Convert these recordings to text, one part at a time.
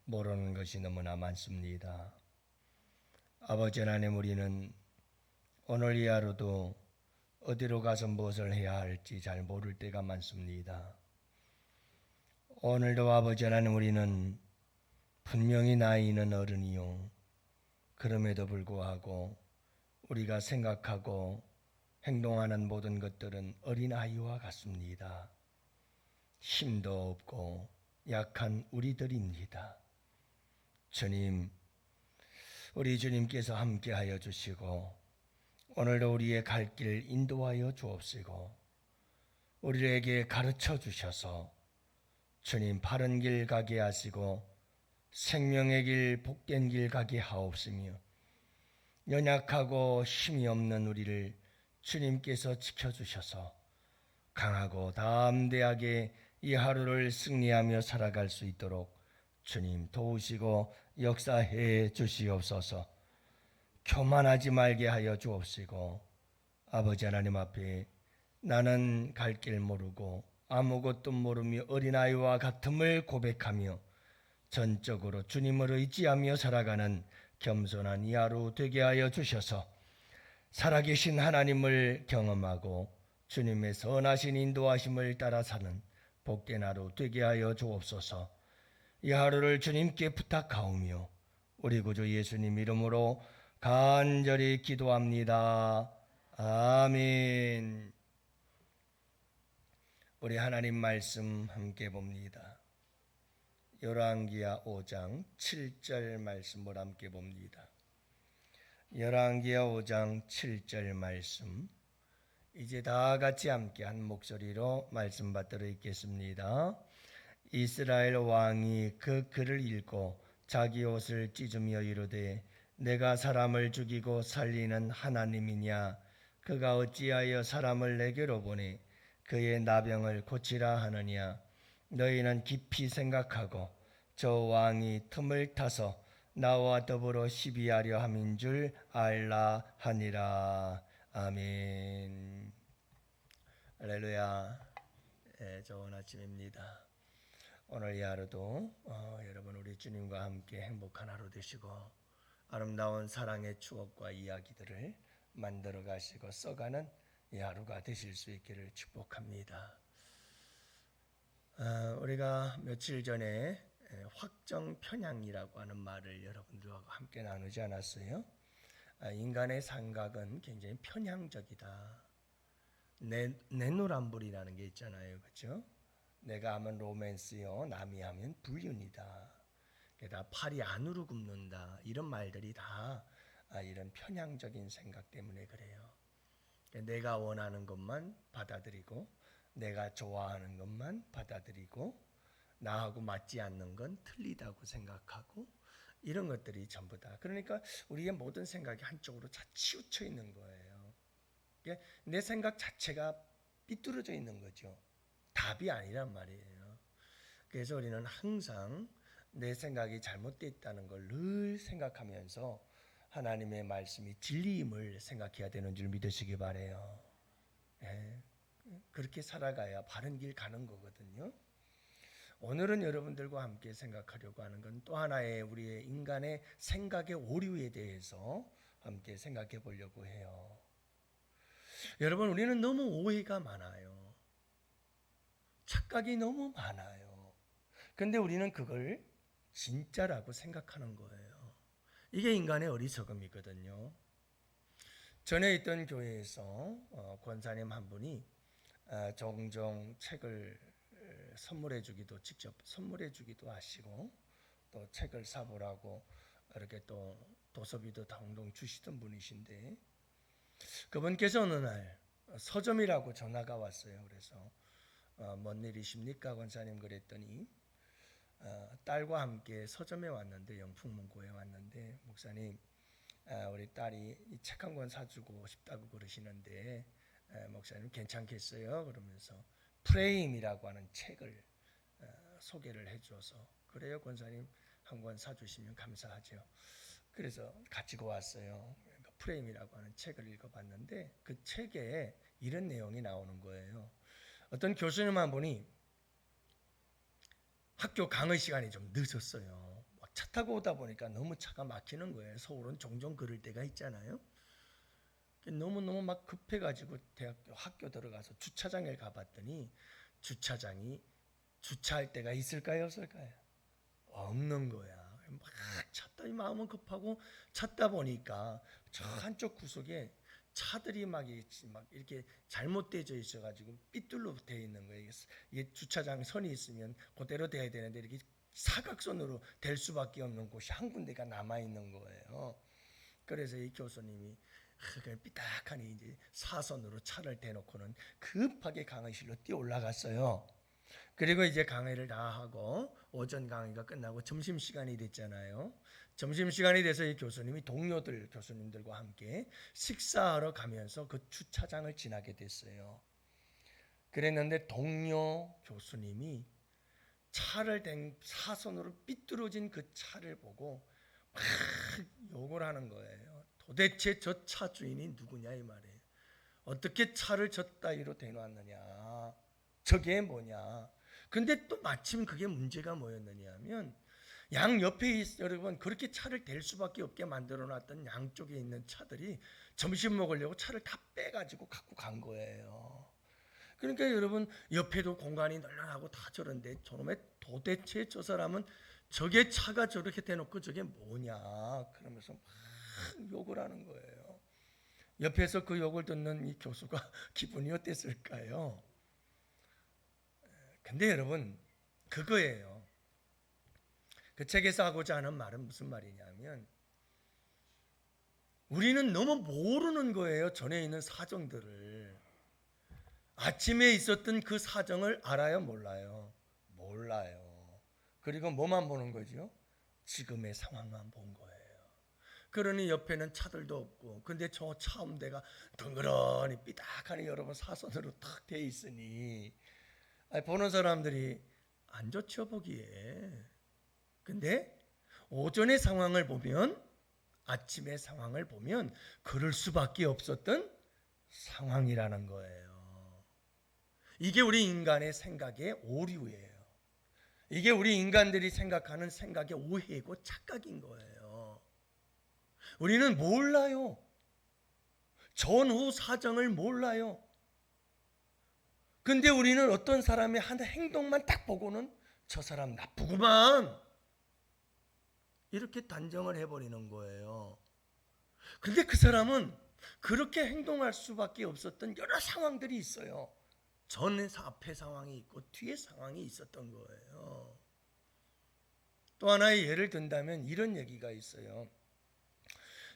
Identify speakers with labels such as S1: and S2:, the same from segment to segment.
S1: 모르는 것이 너무나 많습니다. 아버지 하나님, 우리는 오늘 이 하루도 어디로 가서 무엇을 해야 할지 잘 모를 때가 많습니다. 오늘도 아버지 하나님, 우리는 분명히 나이 있는 어른이요, 그럼에도 불구하고 우리가 생각하고 행동하는 모든 것들은 어린아이와 같습니다. 힘도 없고 약한 우리들입니다. 주님, 우리 주님께서 함께하여 주시고 오늘도 우리의 갈 길 인도하여 주옵시고 우리에게 가르쳐 주셔서 주님 바른 길 가게 하시고 생명의 길, 복된 길 가게 하옵시며 연약하고 힘이 없는 우리를 주님께서 지켜주셔서 강하고 담대하게 이 하루를 승리하며 살아갈 수 있도록 주님 도우시고 역사해 주시옵소서. 교만하지 말게 하여 주옵시고 아버지 하나님 앞에 나는 갈 길 모르고 아무것도 모르며 어린아이와 같음을 고백하며 전적으로 주님을 의지하며 살아가는 겸손한 이 하루 되게 하여 주셔서 살아계신 하나님을 경험하고 주님의 선하신 인도하심을 따라 사는 복된 하루 되게 하여 주옵소서. 이 하루를 주님께 부탁하오며 우리 구주 예수님 이름으로 간절히 기도합니다. 아멘. 우리 하나님 말씀 함께 봅니다. 열왕기하 5장 7절 말씀을 함께 봅니다. 열왕기하 5장 7절 말씀, 이제 다 같이 함께 한 목소리로 말씀 받들어 읽겠습니다. 이스라엘 왕이 그 글을 읽고 자기 옷을 찢으며 이르되 내가 사람을 죽이고 살리는 하나님이냐? 그가 어찌하여 사람을 내게로 보내 그의 나병을 고치라 하느냐? 너희는 깊이 생각하고 저 왕이 틈을 타서 나와 더불어 시비하려 함인 줄 알라 하니라. 아멘. 할렐루야. 좋은 아침입니다. 오늘 이 하루도 여러분 우리 주님과 함께 행복한 하루 되시고 아름다운 사랑의 추억과 이야기들을 만들어 가시고 써가는 이 하루가 되실 수 있기를 축복합니다. 우리가 며칠 전에 확정 편향이라고 하는 말을 여러분들과 함께 나누지 않았어요? 인간의 생각은 굉장히 편향적이다. 내노란불이라는 게 있잖아요, 그렇죠? 내가 하면 로맨스요, 남이 하면 불륜이다. 게다가 팔이 안으로 굽는다. 이런 말들이 다 이런 편향적인 생각 때문에 그래요. 내가 원하는 것만 받아들이고 내가 좋아하는 것만 받아들이고 나하고 맞지 않는 건 틀리다고 생각하고 이런 것들이 전부 다. 그러니까 우리의 모든 생각이 한쪽으로 다 치우쳐 있는 거예요. 내 생각 자체가 삐뚤어져 있는 거죠. 답이 아니란 말이에요. 그래서 우리는 항상 내 생각이 잘못되어 있다는 걸 늘 생각하면서 하나님의 말씀이 진리임을 생각해야 되는 줄 믿으시기 바라요. 그렇게 살아가야 바른 길 가는 거거든요. 오늘은 여러분들과 함께 생각하려고 하는 건 또 하나의 우리의 인간의 생각의 오류에 대해서 함께 생각해 보려고 해요. 여러분, 우리는 너무 오해가 많아요. 착각이 너무 많아요. 근데 우리는 그걸 진짜라고 생각하는 거예요. 이게 인간의 어리석음이거든요. 전에 있던 교회에서 권사님 한 분이 종종 책을 선물해 주기도, 직접 선물해 주기도 하시고 또 책을 사보라고 이렇게 또 도서비도 동동 주시던 분이신데, 그분께서 어느 날 서점이라고 전화가 왔어요. 그래서 뭔 일이십니까 권사님 그랬더니 딸과 함께 서점에 왔는데, 영풍문고에 왔는데, 목사님 우리 딸이 이 책 한 권 사주고 싶다고 그러시는데 목사님 괜찮겠어요? 그러면서 프레임이라고 하는 책을 소개를 해줘서, 그래요 권사님 한 권 사주시면 감사하죠. 그래서 가지고 왔어요. 프레임이라고 하는 책을 읽어봤는데 그 책에 이런 내용이 나오는 거예요. 어떤 교수님 한 분이 학교 강의 시간이 좀 늦었어요. 차 타고 오다 보니까 너무 차가 막히는 거예요. 서울은 종종 그럴 때가 있잖아요. 너무너무 막 급해가지고 대학교 학교 들어가서 주차장에 가봤더니 주차장이 주차할 데가 있을까요, 없을까요? 없는 거야. 막 찾다, 이 마음은 급하고 찾다 보니까 저 한쪽 구석에 차들이 막 이렇게 잘못되어 있어가지고 삐뚤로 되어 있는 거예요. 이게 주차장 선이 있으면 그대로 돼야 되는데 이렇게 사각선으로 될 수밖에 없는 곳이 한 군데가 남아 있는 거예요. 그래서 이 교수님이 그냥 삐딱하니 이제 사선으로 차를 대놓고는 급하게 강의실로 뛰어 올라갔어요. 그리고 이제 강의를 다 하고 오전 강의가 끝나고 점심시간이 됐잖아요. 점심시간이 돼서 이 교수님이 동료들 교수님들과 함께 식사하러 가면서 그 주차장을 지나게 됐어요. 그랬는데 동료 교수님이 차를 댄 사선으로 삐뚤어진 그 차를 보고 막 욕을 하는 거예요. 도대체 저 차 주인이 누구냐 이 말이에요. 어떻게 차를 저 따위로 대놓았느냐. 저게 뭐냐. 근데 또 마침 그게 문제가 뭐였느냐 하면 양 옆에 여러분 그렇게 차를 댈 수밖에 없게 만들어놨던 양쪽에 있는 차들이 점심 먹으려고 차를 다 빼가지고 갖고 간 거예요. 그러니까 여러분 옆에도 공간이 널널하고 다 저런데 저놈의 도대체 저 사람은 저게 차가 저렇게 대놓고 저게 뭐냐 그러면서 막 욕을 하는 거예요. 옆에서 그 욕을 듣는 이 교수가 기분이 어땠을까요? 근데 여러분 그거예요. 그 책에서 하고자 하는 말은 무슨 말이냐면 우리는 너무 모르는 거예요. 전에 있는 사정들을. 아침에 있었던 그 사정을 알아요? 몰라요? 몰라요. 그리고 뭐만 보는 거죠? 지금의 상황만 본 거예요. 그러니 옆에는 차들도 없고 근데 저 차음대가 덩그러니 삐딱하니 여러분 사선으로 탁 돼 있으니 보는 사람들이 안 좋죠 보기에. 근데 오전의 상황을 보면 아침의 상황을 보면 그럴 수밖에 없었던 상황이라는 거예요. 이게 우리 인간의 생각의 오류예요. 이게 우리 인간들이 생각하는 생각의 오해고 착각인 거예요. 우리는 몰라요. 전후 사정을 몰라요. 근데 우리는 어떤 사람의 한 행동만 딱 보고는 저 사람 나쁘구만 이렇게 단정을 해버리는 거예요. 근데 그 사람은 그렇게 행동할 수밖에 없었던 여러 상황들이 있어요. 전에 앞에 상황이 있고 뒤에 상황이 있었던 거예요. 또 하나의 예를 든다면 이런 얘기가 있어요.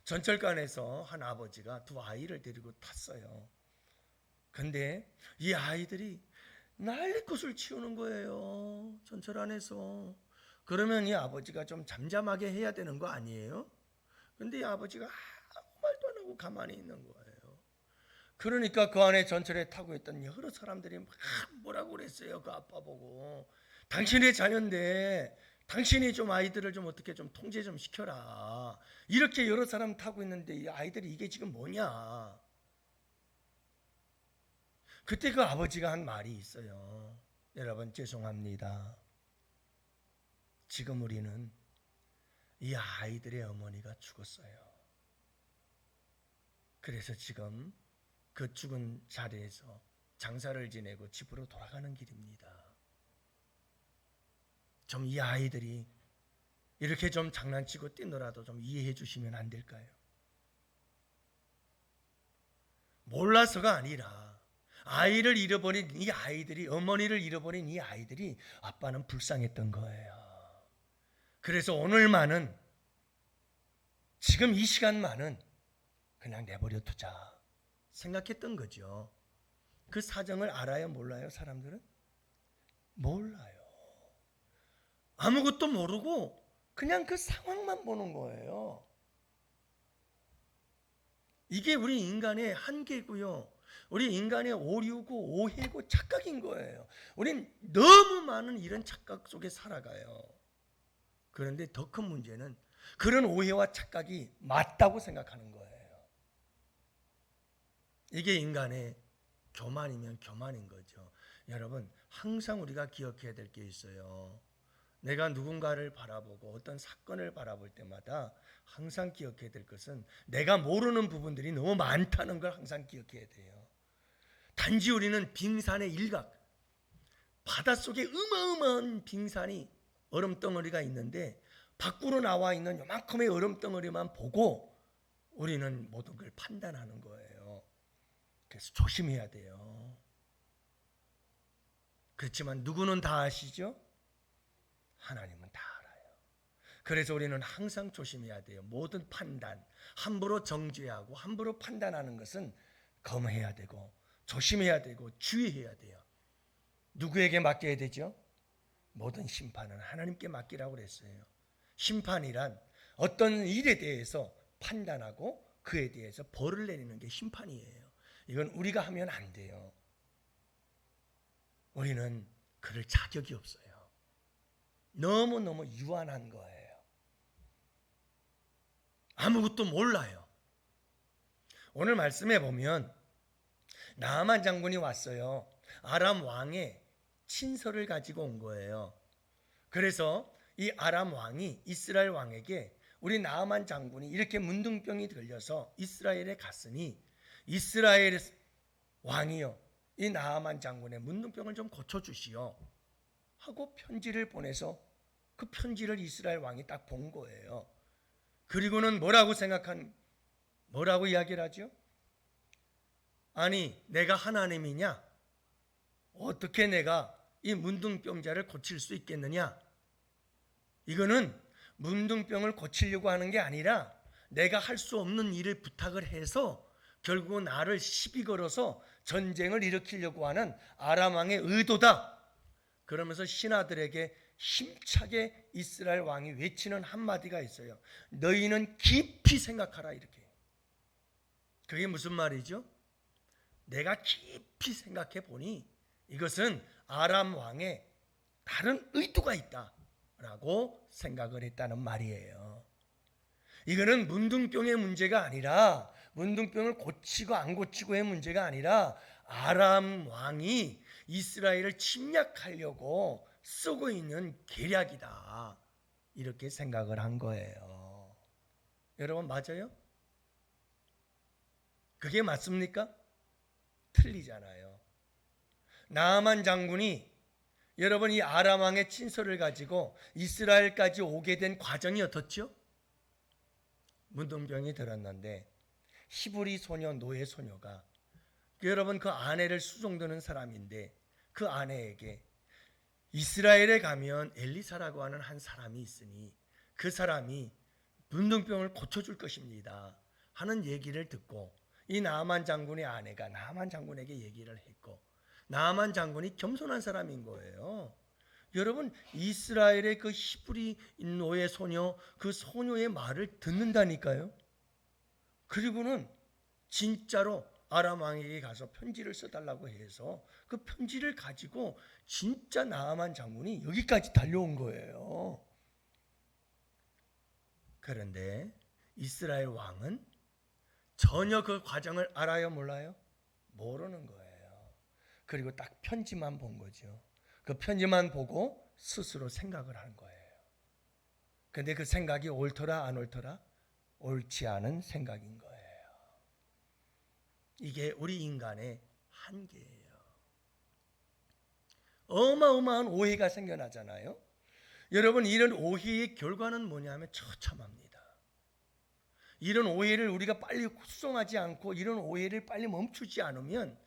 S1: 전철관에서 한 아버지가 두 아이를 데리고 탔어요. 근데 이 아이들이 난리꽃을 치우는 거예요. 전철 안에서. 그러면 이 아버지가 좀 잠잠하게 해야 되는 거 아니에요? 근데 이 아버지가 아무 말도 안 하고 가만히 있는 거예요. 그러니까 그 안에 전철에 타고 있던 여러 사람들이 막 뭐라고 그랬어요. 그 아빠 보고. 당신의 자녀인데 당신이 좀 아이들을 좀 어떻게 좀 통제 좀 시켜라. 이렇게 여러 사람 타고 있는데 이 아이들이 이게 지금 뭐냐. 그때 그 아버지가 한 말이 있어요. 여러분 죄송합니다. 지금 우리는 이 아이들의 어머니가 죽었어요. 그래서 지금 그 죽은 자리에서 장사를 지내고 집으로 돌아가는 길입니다. 좀 이 아이들이 이렇게 좀 장난치고 뛰노라도 좀 이해해 주시면 안 될까요? 몰라서가 아니라 아이를 잃어버린 이 아이들이 어머니를 잃어버린 이 아이들이 아빠는 불쌍했던 거예요. 그래서 오늘만은 지금 이 시간만은 그냥 내버려 두자 생각했던 거죠. 그 사정을 알아요? 몰라요? 사람들은? 몰라요. 아무것도 모르고 그냥 그 상황만 보는 거예요. 이게 우리 인간의 한계고요. 우리 인간의 오류고 오해고 착각인 거예요. 우린 너무 많은 이런 착각 속에 살아가요. 그런데 더 큰 문제는 그런 오해와 착각이 맞다고 생각하는 거예요. 이게 인간의 교만이면 교만인 거죠. 여러분 항상 우리가 기억해야 될 게 있어요. 내가 누군가를 바라보고 어떤 사건을 바라볼 때마다 항상 기억해야 될 것은 내가 모르는 부분들이 너무 많다는 걸 항상 기억해야 돼요. 단지 우리는 빙산의 일각, 바닷속에 어마어마한 빙산이 얼음덩어리가 있는데 밖으로 나와 있는 요만큼의 얼음덩어리만 보고 우리는 모든 걸 판단하는 거예요. 그래서 조심해야 돼요. 그렇지만 누구는 다 아시죠? 하나님은 다 알아요. 그래서 우리는 항상 조심해야 돼요. 모든 판단, 함부로 정죄하고 함부로 판단하는 것은 검해야 되고 조심해야 되고 주의해야 돼요. 누구에게 맡겨야 되죠? 모든 심판은 하나님께 맡기라고 그랬어요. 심판이란 어떤 일에 대해서 판단하고 그에 대해서 벌을 내리는 게 심판이에요. 이건 우리가 하면 안 돼요. 우리는 그럴 자격이 없어요. 너무너무 유한한 거예요. 아무것도 몰라요. 오늘 말씀해 보면 나아만 장군이 왔어요. 아람 왕의 친서를 가지고 온 거예요. 그래서 이 아람 왕이 이스라엘 왕에게 우리 나아만 장군이 이렇게 문둥병이 걸려서 이스라엘에 갔으니 이스라엘 왕이요, 이 나아만 장군의 문둥병을 좀 고쳐주시오 하고 편지를 보내서 그 편지를 이스라엘 왕이 딱 본 거예요. 그리고는 뭐라고 이야기를 하죠? 아니, 내가 하나님이냐? 어떻게 내가 이 문둥병자를 고칠 수 있겠느냐? 이거는 문둥병을 고치려고 하는 게 아니라 내가 할 수 없는 일을 부탁을 해서 결국 나를 시비 걸어서 전쟁을 일으키려고 하는 아람 왕의 의도다. 그러면서 신하들에게 힘차게 이스라엘 왕이 외치는 한마디가 있어요. 너희는 깊이 생각하라, 이렇게. 그게 무슨 말이죠? 내가 깊이 생각해 보니 이것은 아람 왕의 다른 의도가 있다라고 생각을 했다는 말이에요. 이거는 문둥병의 문제가 아니라, 문둥병을 고치고 안 고치고의 문제가 아니라 아람 왕이 이스라엘을 침략하려고 쓰고 있는 계략이다, 이렇게 생각을 한 거예요. 여러분, 맞아요? 그게 맞습니까? 틀리잖아요. 나아만 장군이 여러분 이 아람 왕의 친서를 가지고 이스라엘까지 오게 된 과정이 어떻죠? 문둥병이 들었는데 히브리 소녀 노예 소녀가 여러분 그 아내를 수종드는 사람인데 그 아내에게 이스라엘에 가면 엘리사라고 하는 한 사람이 있으니 그 사람이 문둥병을 고쳐줄 것입니다 하는 얘기를 듣고 이 나아만 장군의 아내가 나아만 장군에게 얘기를 했고, 나아만 장군이 겸손한 사람인 거예요. 여러분, 이스라엘의 그 히브리 노예 소녀, 그 소녀의 말을 듣는다니까요. 그리고는 진짜로 아람 왕에게 가서 편지를 써달라고 해서 그 편지를 가지고 진짜 나아만 장군이 여기까지 달려온 거예요. 그런데 이스라엘 왕은 전혀 그 과정을 알아요, 몰라요? 모르는 거예요. 그리고 딱 편지만 본 거죠. 그 편지만 보고 스스로 생각을 하는 거예요. 근데 그 생각이 옳더라 안 옳더라? 옳지 않은 생각인 거예요. 이게 우리 인간의 한계예요. 어마어마한 오해가 생겨나잖아요. 여러분, 이런 오해의 결과는 뭐냐면 처참합니다. 이런 오해를 우리가 빨리 수정하지 않고 이런 오해를 빨리 멈추지 않으면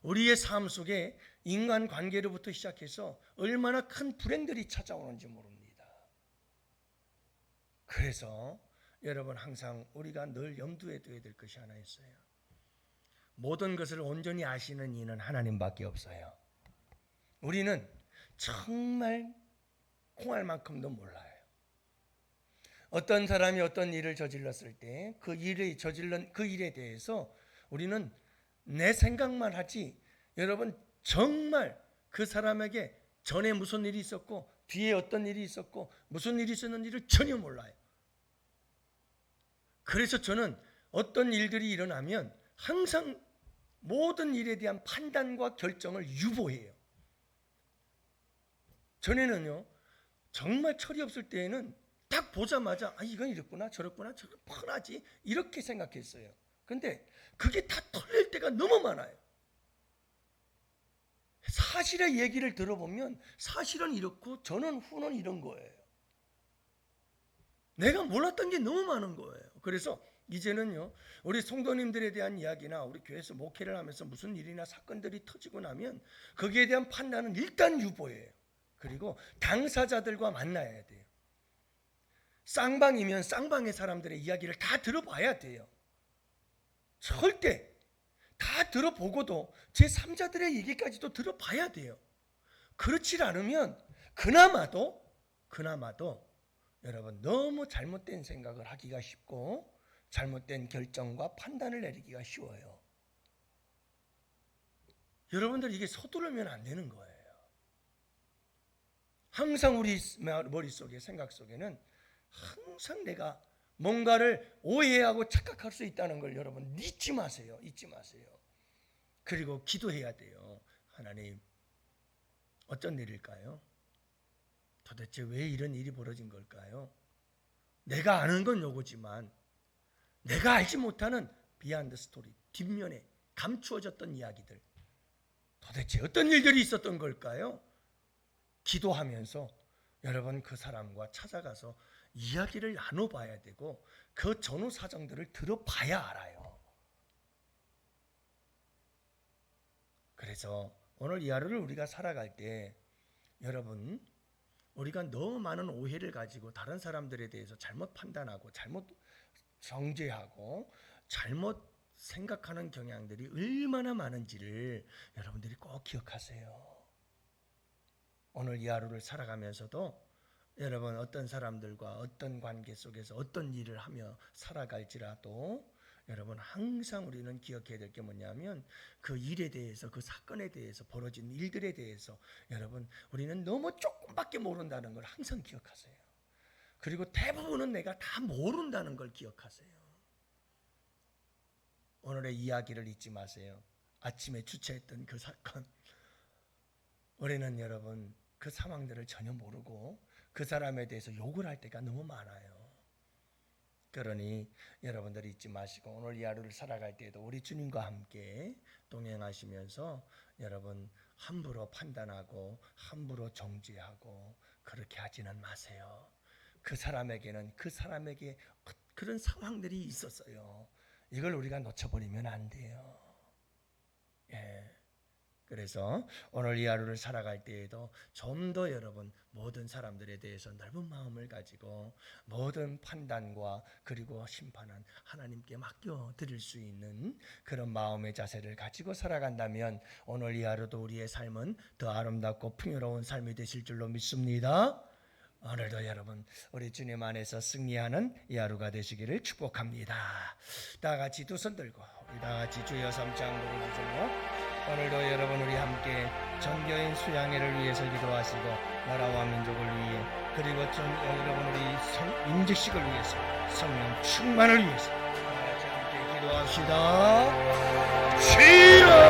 S1: 우리의 삶 속에 인간관계로부터 시작해서 얼마나 큰 불행들이 찾아오는지 모릅니다. 그래서 여러분, 항상 우리가 늘 염두에 둬야 될 것이 하나 있어요. 모든 것을 온전히 아시는 이는 하나님밖에 없어요. 우리는 정말 콩알 만큼도 몰라요. 어떤 사람이 어떤 일을 저질렀을 때 그 일을 저질른 그 일에 대해서 우리는 내 생각만 하지, 여러분 정말 그 사람에게 전에 무슨 일이 있었고 뒤에 어떤 일이 있었고 무슨 일이 있었는지를 전혀 몰라요. 그래서 저는 어떤 일들이 일어나면 항상 모든 일에 대한 판단과 결정을 유보해요. 전에는요, 정말 철이 없을 때에는 딱 보자마자 이건 이랬구나 저랬구나 저런 뻔하지 이렇게 생각했어요. 근데 그게 다 털릴 때가 너무 많아요. 사실의 얘기를 들어보면 사실은 이렇고 저는 후는 이런 거예요. 내가 몰랐던 게 너무 많은 거예요. 그래서 이제는요, 우리 성도님들에 대한 이야기나 우리 교회에서 목회를 하면서 무슨 일이나 사건들이 터지고 나면 거기에 대한 판단은 일단 유보예요. 그리고 당사자들과 만나야 돼요. 쌍방이면 쌍방의 사람들의 이야기를 다 들어봐야 돼요. 절대 다 들어보고도 제3자들의 얘기까지도 들어봐야 돼요. 그렇지 않으면 그나마도 여러분 너무 잘못된 생각을 하기가 쉽고 잘못된 결정과 판단을 내리기가 쉬워요. 여러분들 이게 서두르면 안 되는 거예요. 항상 우리 머릿속에 생각 속에는 항상 내가 뭔가를 오해하고 착각할 수 있다는 걸 여러분 잊지 마세요. 그리고 기도해야 돼요. 하나님, 어쩐 일일까요? 도대체 왜 이런 일이 벌어진 걸까요? 내가 아는 건 요거지만 내가 알지 못하는 비하인드 스토리, 뒷면에 감추어졌던 이야기들, 도대체 어떤 일들이 있었던 걸까요? 기도하면서 여러분 그 사람과 찾아가서 이야기를 나눠봐야 되고 그 전후 사정들을 들어봐야 알아요. 그래서 오늘 이 하루를 우리가 살아갈 때 여러분 우리가 너무 많은 오해를 가지고 다른 사람들에 대해서 잘못 판단하고 잘못 정죄하고 잘못 생각하는 경향들이 얼마나 많은지를 여러분들이 꼭 기억하세요. 오늘 이 하루를 살아가면서도 여러분 어떤 사람들과 어떤 관계 속에서 어떤 일을 하며 살아갈지라도 여러분 항상 우리는 기억해야 될 게 뭐냐면 그 일에 대해서 그 사건에 대해서 벌어진 일들에 대해서 여러분 우리는 너무 조금밖에 모른다는 걸 항상 기억하세요. 그리고 대부분은 내가 다 모른다는 걸 기억하세요. 오늘의 이야기를 잊지 마세요. 아침에 주최했던 그 사건, 우리는 여러분 그 상황들을 전혀 모르고 그 사람에 대해서 욕을 할 때가 너무 많아요. 그러니 여러분들이 잊지 마시고 오늘 이 하루를 살아갈 때에도 우리 주님과 함께 동행하시면서 여러분 함부로 판단하고 함부로 정죄하고 그렇게 하지는 마세요. 그 사람에게는 그 사람에게 그런 상황들이 있었어요. 이걸 우리가 놓쳐버리면 안 돼요. 그래서 오늘 이 하루를 살아갈 때에도 좀 더 여러분 모든 사람들에 대해서 넓은 마음을 가지고 모든 판단과 그리고 심판은 하나님께 맡겨드릴 수 있는 그런 마음의 자세를 가지고 살아간다면 오늘 이 하루도 우리의 삶은 더 아름답고 풍요로운 삶이 되실 줄로 믿습니다. 오늘도 여러분 우리 주님 안에서 승리하는 이 하루가 되시기를 축복합니다. 다 같이 두 손 들고 우리 다 같이 주여 삼창으로 부르며 오늘도 여러분 우리 함께 정교인 수양회를 위해서 기도하시고 나라와 민족을 위해 그리고 여러분 우리 임직식을 위해서 성령 충만을 위해서 다 같이 함께 기도합시다. 주여